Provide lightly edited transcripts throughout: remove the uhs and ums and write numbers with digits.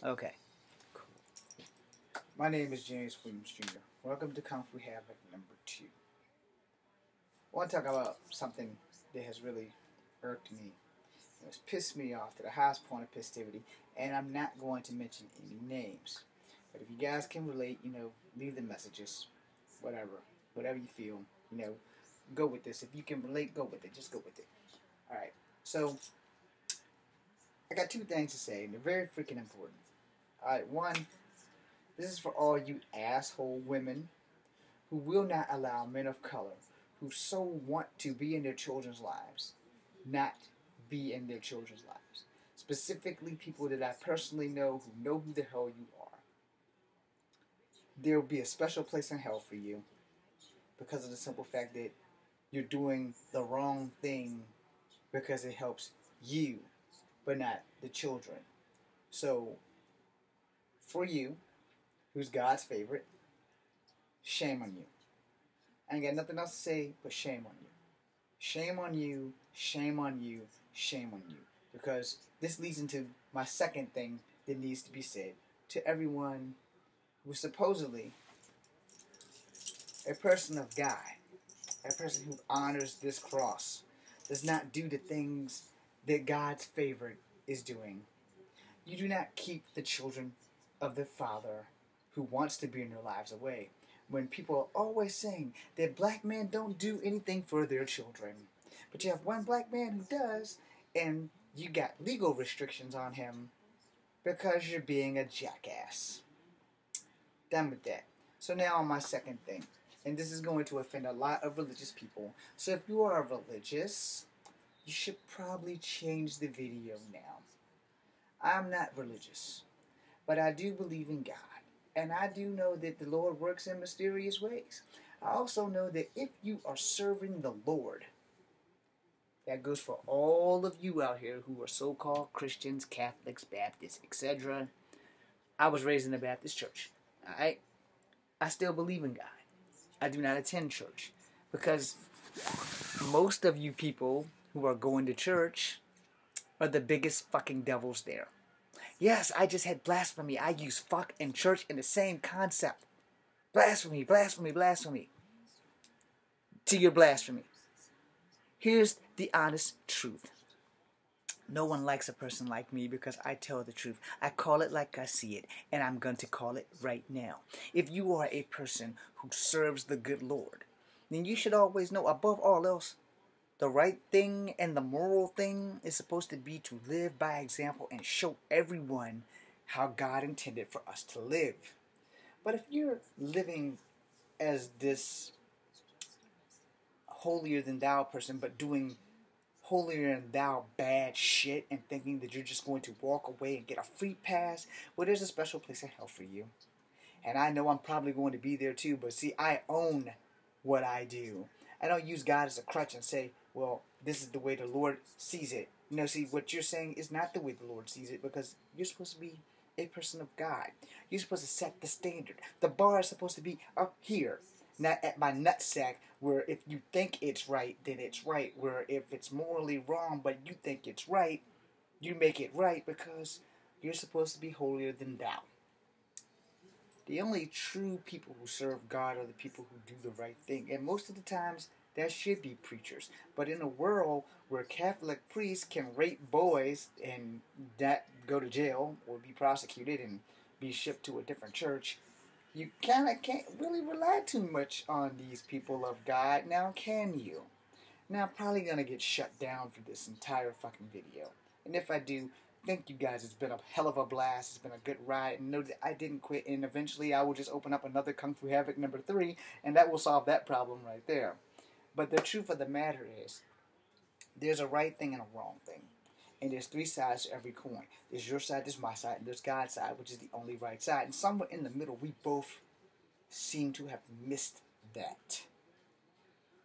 Okay. Cool. My name is James Williams Jr. Welcome to Kung Fu Havoc number 2. I want to talk about something that has really irked me. It's pissed me off to the highest point of festivity, and I'm not going to mention any names. But if you guys can relate, leave the messages, whatever you feel, go with this. If you can relate, go with it. Just go with it. All right. So I got 2 things to say, and they're very freaking important. All right. One, this is for all you asshole women who will not allow men of color who so want to be in their children's lives not be in their children's lives. Specifically, people that I personally know who know who the hell you are. There will be a special place in hell for you because of the simple fact that you're doing the wrong thing because it helps you, but not the children. So, for you, who's God's favorite, shame on you. I ain't got nothing else to say but shame on you. Shame on you, shame on you, shame on you. Because this leads into my second thing that needs to be said to everyone who's supposedly a person of God, a person who honors this cross, does not do the things that God's favorite is doing. You do not keep the children of the Father who wants to be in their lives away. When people are always saying that black men don't do anything for their children. But you have one black man who does, and you got legal restrictions on him because you're being a jackass. Done with that. So now on my second thing. And this is going to offend a lot of religious people. So if you are religious, you should probably change the video now. I'm not religious, but I do believe in God. And I do know that the Lord works in mysterious ways. I also know that if you are serving the Lord, that goes for all of you out here who are so-called Christians, Catholics, Baptists, etc. I was raised in a Baptist church. Alright? I still believe in God. I do not attend church. Because most of you people who are going to church are the biggest fucking devils there. Yes, I just had blasphemy. I use fuck and church in the same concept. Blasphemy, blasphemy, blasphemy. To your blasphemy. Here's the honest truth. No one likes a person like me because I tell the truth. I call it like I see it, and I'm going to call it right now. If you are a person who serves the good Lord, then you should always know, above all else, the right thing and the moral thing is supposed to be to live by example and show everyone how God intended for us to live. But if you're living as this holier than thou person, but doing holier than thou bad shit and thinking that you're just going to walk away and get a free pass, well, there's a special place in hell for you. And I know I'm probably going to be there too, but see, I own what I do. I don't use God as a crutch and say, well, this is the way the Lord sees it. See, what you're saying is not the way the Lord sees it, because you're supposed to be a person of God. You're supposed to set the standard. The bar is supposed to be up here, not at my nutsack, where if you think it's right, then it's right. Where if it's morally wrong, but you think it's right, you make it right because you're supposed to be holier than thou. The only true people who serve God are the people who do the right thing. And most of the times, that should be preachers. But in a world where Catholic priests can rape boys and that go to jail or be prosecuted and be shipped to a different church, you kind of can't really rely too much on these people of God. Now, can you? Now, I'm probably going to get shut down for this entire fucking video. And if I do, thank you guys. It's been a hell of a blast. It's been a good ride. And know that I didn't quit. And eventually I will just open up another Kung Fu Havoc number 3. And that will solve that problem right there. But the truth of the matter is, there's a right thing and a wrong thing. And there's 3 sides to every coin. There's your side, there's my side, and there's God's side, which is the only right side. And somewhere in the middle, we both seem to have missed that.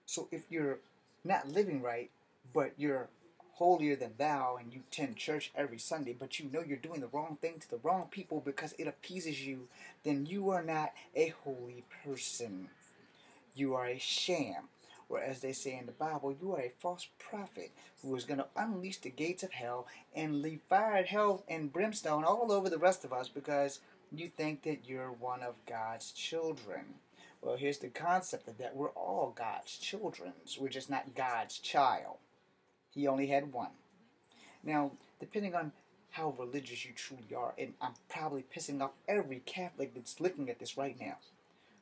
So if you're not living right, but you're holier than thou, and you attend church every Sunday, but you know you're doing the wrong thing to the wrong people because it appeases you, then you are not a holy person. You are a sham. or as they say in the Bible, you are a false prophet who is going to unleash the gates of hell and leave fire and hell and brimstone all over the rest of us because you think that you're one of God's children. Well, here's the concept of that. We're all God's children. We're just not God's child. He only had one. Now, depending on how religious you truly are, and I'm probably pissing off every Catholic that's looking at this right now.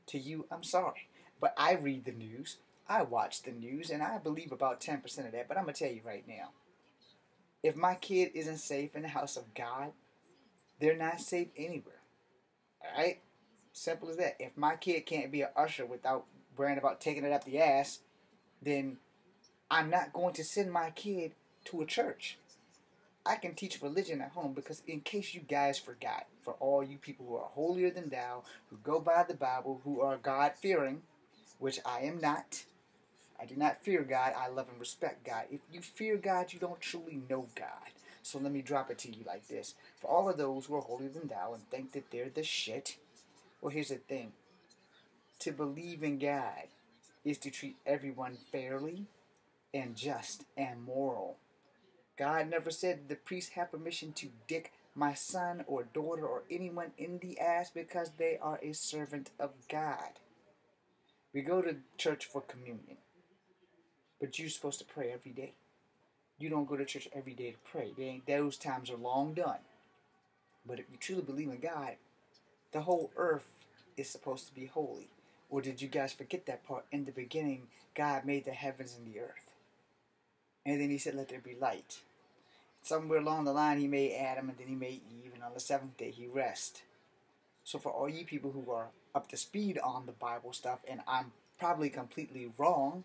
To you, I'm sorry. But I read the news, I watch the news, and I believe about 10% of that. But I'm going to tell you right now, if my kid isn't safe in the house of God, they're not safe anywhere. Alright? Simple as that. If my kid can't be an usher without worrying about taking it up the ass, then I'm not going to send my kid to a church. I can teach religion at home because in case you guys forgot, for all you people who are holier than thou, who go by the Bible, who are God-fearing, which I am not. I do not fear God. I love and respect God. If you fear God, you don't truly know God. So let me drop it to you like this. For all of those who are holier than thou and think that they're the shit, well, here's the thing. To believe in God is to treat everyone fairly and just and moral. God never said the priest have permission to dick my son or daughter or anyone in the ass because they are a servant of God. We go to church for communion, but you're supposed to pray every day. You don't go to church every day to pray. Those times are long done. But if you truly believe in God, the whole earth is supposed to be holy. Or did you guys forget that part? In the beginning, God made the heavens and the earth. And then he said, let there be light. Somewhere along the line, he made Adam, and then he made Eve, and on the seventh day, he rested. So for all you people who are up to speed on the Bible stuff, and I'm probably completely wrong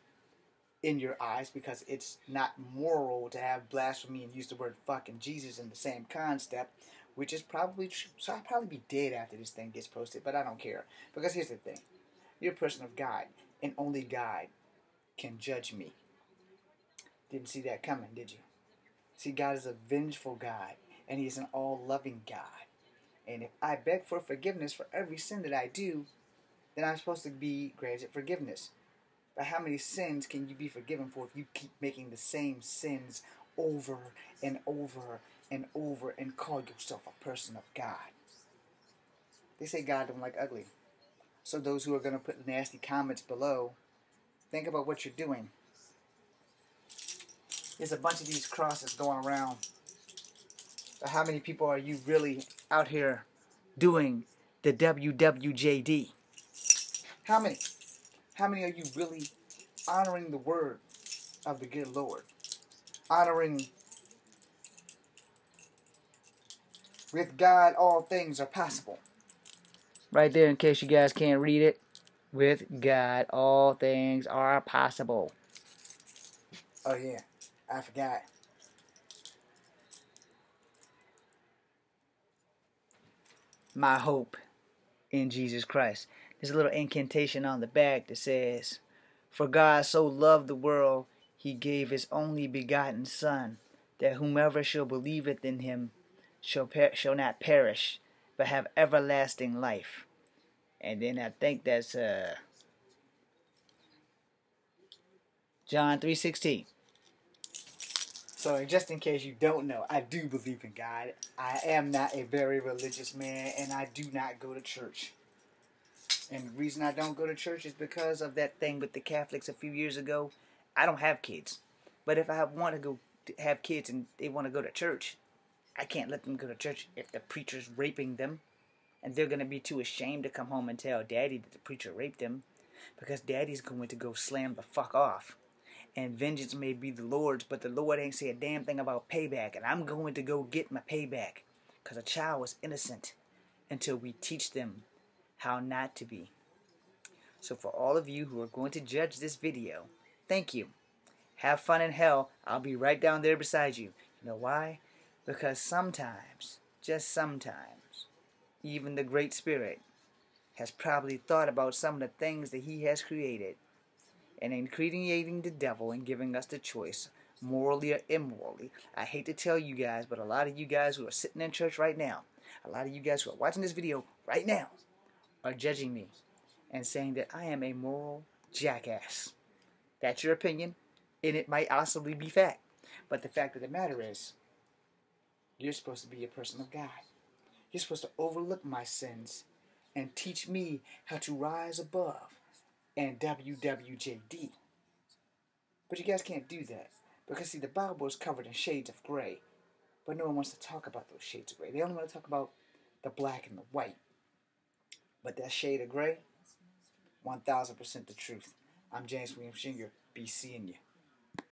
in your eyes because it's not moral to have blasphemy and use the word fucking Jesus in the same concept, which is probably true. So I'll probably be dead after this thing gets posted, but I don't care. Because here's the thing. You're a person of God, and only God can judge me. Didn't see that coming, did you? See, God is a vengeful God, and He is an all-loving God. And if I beg for forgiveness for every sin that I do, then I'm supposed to be granted forgiveness. But how many sins can you be forgiven for if you keep making the same sins over and over and over and call yourself a person of God? They say God don't like ugly. So those who are going to put nasty comments below, think about what you're doing. There's a bunch of these crosses going around. But how many people are you really out here doing the WWJD? How many? How many are you really honoring the word of the good Lord? Honoring with God all things are possible. Right there in case you guys can't read it. With God all things are possible. Oh yeah, I forgot. My hope in Jesus Christ. There's a little incantation on the back that says, for God so loved the world, He gave His only begotten Son, that whomever shall believeth in Him shall not perish, but have everlasting life. And then I think that's John 3:16. So just in case you don't know, I do believe in God. I am not a very religious man, and I do not go to church. And the reason I don't go to church is because of that thing with the Catholics a few years ago. I don't have kids. But if I want to go have kids and they want to go to church, I can't let them go to church if the preacher's raping them. And they're going to be too ashamed to come home and tell Daddy that the preacher raped them. Because Daddy's going to go slam the fuck off. And vengeance may be the Lord's, but the Lord ain't say a damn thing about payback. And I'm going to go get my payback. Because a child was innocent until we teach them how not to be. So for all of you who are going to judge this video, thank you. Have fun in hell. I'll be right down there beside you. You know why? Because sometimes, just sometimes, even the Great Spirit has probably thought about some of the things that He has created. And in creating the devil and giving us the choice, morally or immorally, I hate to tell you guys, but a lot of you guys who are sitting in church right now, a lot of you guys who are watching this video right now, are judging me and saying that I am a moral jackass. That's your opinion, and it might possibly be fact. But the fact of the matter is, you're supposed to be a person of God. You're supposed to overlook my sins and teach me how to rise above and WWJD. But you guys can't do that. Because, see, the Bible is covered in shades of gray. But no one wants to talk about those shades of gray. They only want to talk about the black and the white. But that shade of gray, 1000% the truth. I'm James Williams Jr. Be seeing you.